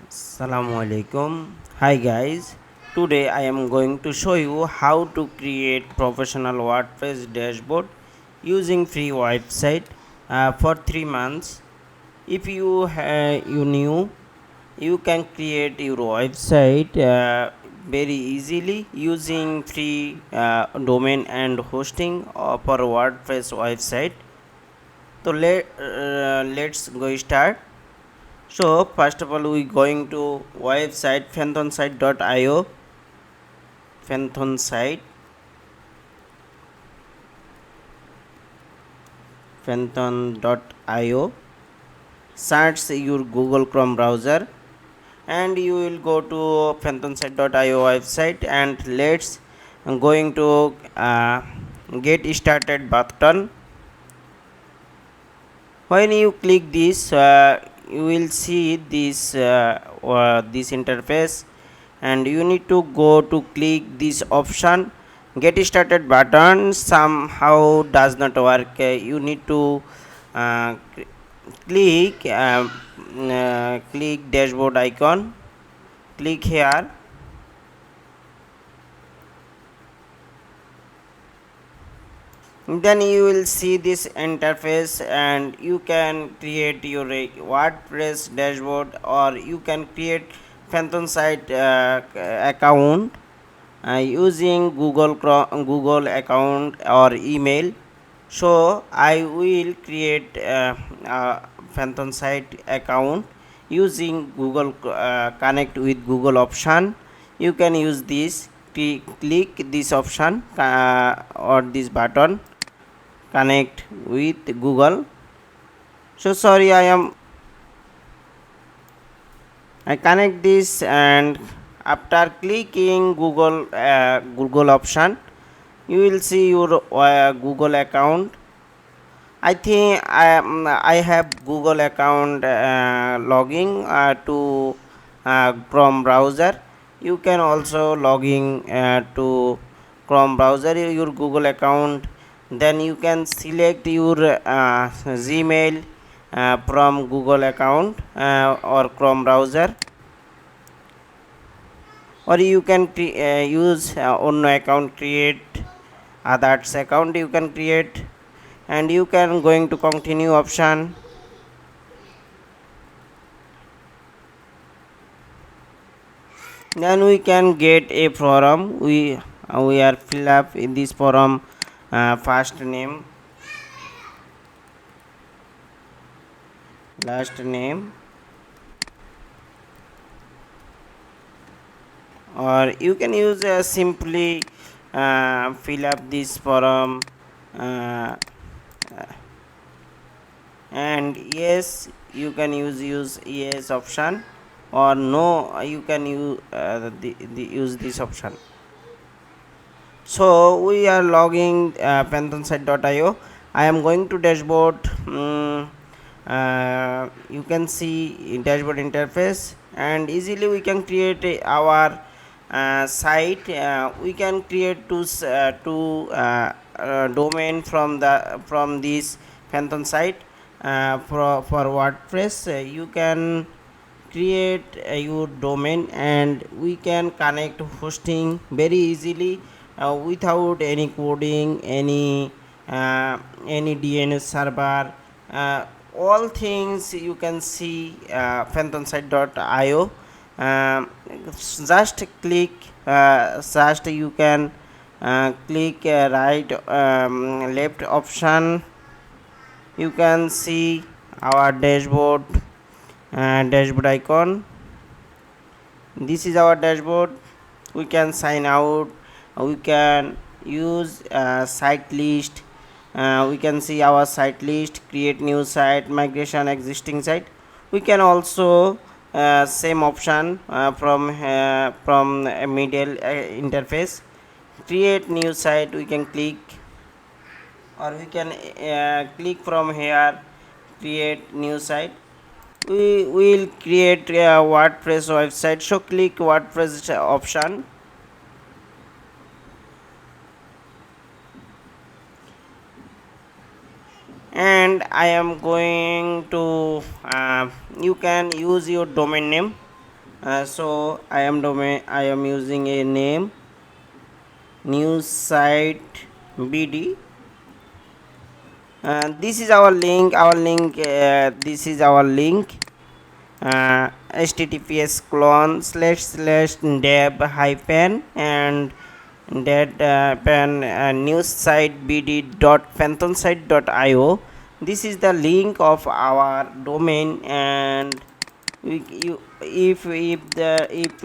Assalamu alaikum. Hi guys. Today I am going to show you how to create professional WordPress dashboard using free website for 3 months. If you new, you can create your website very easily using free domain and hosting for WordPress website. So let's go start. So first of all, we going to website phantomsite.io, phantomsite, phantom.io. Search your Google Chrome browser, and you will go to phantomsite.io website, and let's going to get started button. When you click this, you will see this interface, and you need to go to click this option get started button. Somehow does not work. You need to uh, click click dashboard icon, click here. Then you will see this interface, and you can create your WordPress dashboard, or you can create phantom site account using Google account or email. So I will create phantom site account using Google connect with Google option. You can use this. Click this option or this button, connect with Google. So sorry, I connect this, and after clicking Google option, you will see your Google account. I have Google account logging to Chrome browser. You can also logging to Chrome browser your Google account. Then you can select your Gmail from Google account or Chrome browser, or you can use own account, create others account you can create, and you can going to continue option. Then we can get a forum. We are fill up in this forum first name, last name, or you can use simply fill up this forum, uh, and yes, you can use yes option, or no, you can use this option. So we are logging phantomsite.io. I am going to dashboard. You can see dashboard interface, and easily we can create our site. We can create two domain from this phantom site for WordPress. You can create your domain, and we can connect hosting very easily without any coding, any DNS server, all things you can see phantomsite.io. Just click, just you can click right left option. You can see our dashboard icon. This is our dashboard. We can sign out, we can use site list. We can see our site list, create new site, migration existing site. We can also same option from a middle interface, create new site. We can click, or we can click from here, create new site. We will create a WordPress website. So click WordPress option, and I am going to you can use your domain name. So I am using a name news site bd. This is our link. This is our link. https colon slash deb hyphen and that pen news site bd dot phantomsite dot io. This is the link of our domain, and you if the if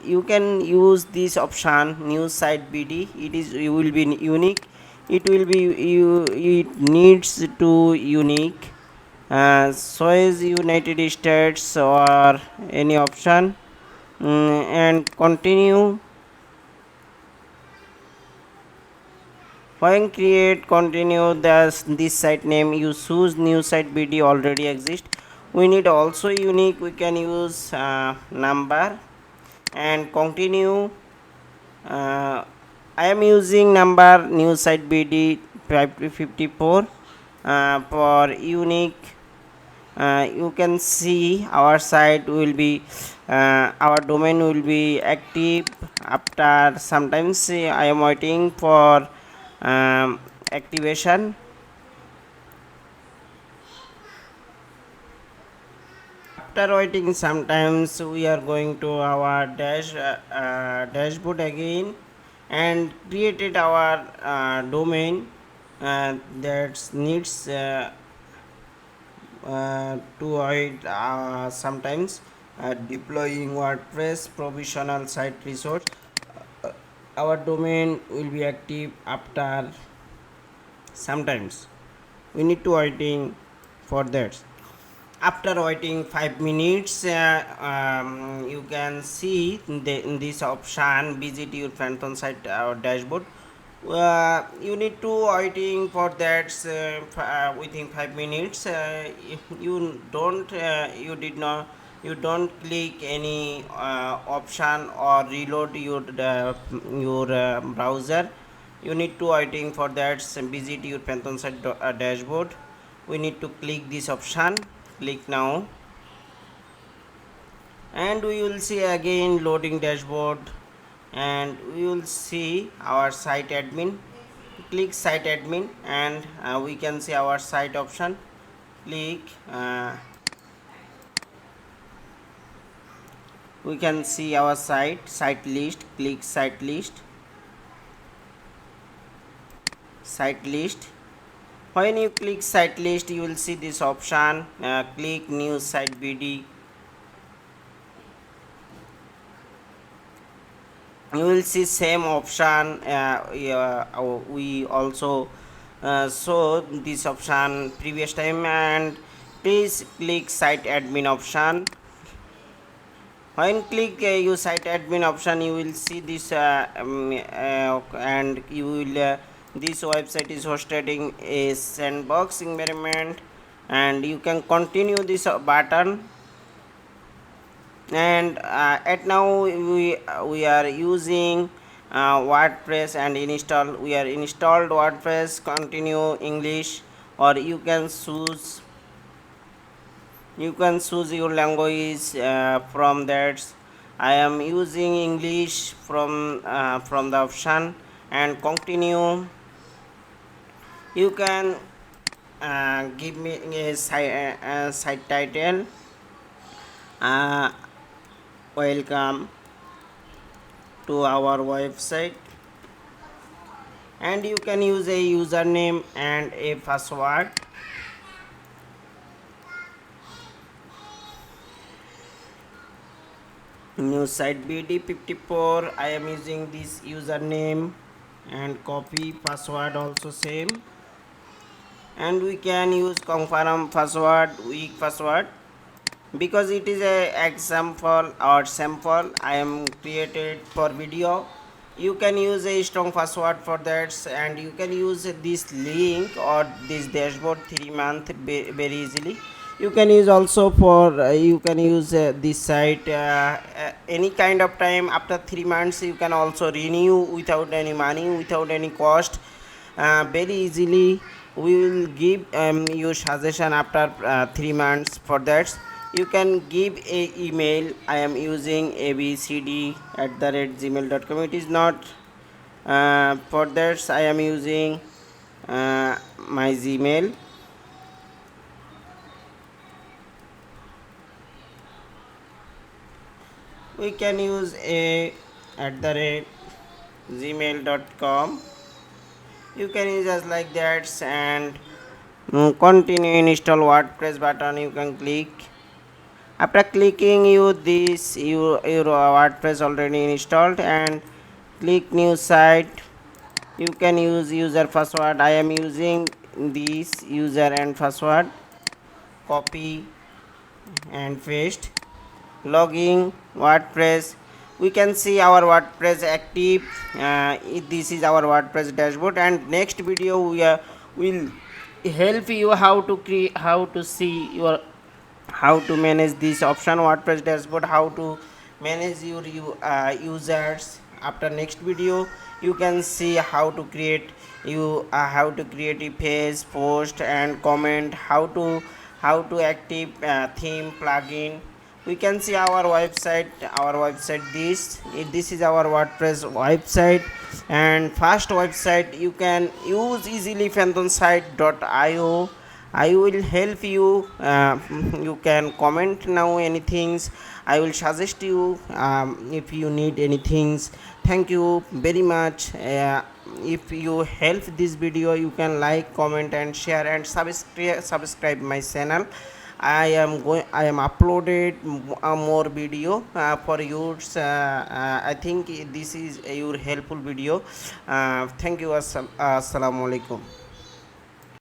you can use this option news site bd. It is, you will be unique. It will be you, it needs to unique. So is United States or any option. And continue. When create continue this site name, you choose new site bd already exist. We need also unique. We can use number and continue. I am using number new site bd 554 for unique. You can see our site will be our domain will be active after sometimes. I am waiting for activation. After waiting sometimes, we are going to our dashboard again and created our domain that needs to avoid sometimes deploying WordPress provisional site resource. Our domain will be active after sometimes. We need to waiting for that. After waiting 5 minutes, you can see in this option visit your phantom site dashboard. You need to waiting for that within 5 minutes. If you don't you don't click any option or reload your browser. You need to waiting for that visit your phantom site dashboard. We need to click this option. Click now and we will see again loading dashboard, and we will see our site admin. Click site admin and we can see our site option. Click we can see our site list. Click site list. When you click site list, you will see this option. Click new site bd. You will see same option. We also saw this option previous time, and please click site admin option. When click you site admin option, you will see this and you will this website is hosted in a sandbox environment, and you can continue this button. And at now we are using WordPress and install. We are installed WordPress. Continue English, or you can choose your language from that. I am using English from the option, and continue. You can give me a site title. Welcome to our website, and you can use a username and a password. New site bd 54. I am using this username and copy password also same, and we can use confirm password, weak password, because it is a example or sample I am created for video. You can use a strong password for that, and you can use this link or this dashboard 3 month very easily. You can use also for you can use this site any kind of time. After 3 months you can also renew without any money, without any cost, very easily. We will give you suggestion after 3 months for that. You can give a email. I am using abcd@gmail.com. It is not for that I am using my Gmail. We can use a @gmail.com. You can use as like that, and continue install WordPress button you can click. After clicking you this your WordPress already installed, and click new site. You can use user password. I am using this user and password. Copy and paste. Logging WordPress. We can see our WordPress active. This is our WordPress dashboard, and next video will help you how to create, how to see your, how to manage this option WordPress dashboard, how to manage your users. After next video you can see how to create how to create a page, post and comment, how to active theme plugin. We can see our website. This is our WordPress website, and first website you can use easily phantomsite.io. I will help you. You can comment now anything. I will suggest you if you need anything. Thank you very much. If you help this video, you can like, comment, and share, and subscribe my channel. I am uploaded more video for you. I think this is your helpful video. Thank you. Assalamu alaikum.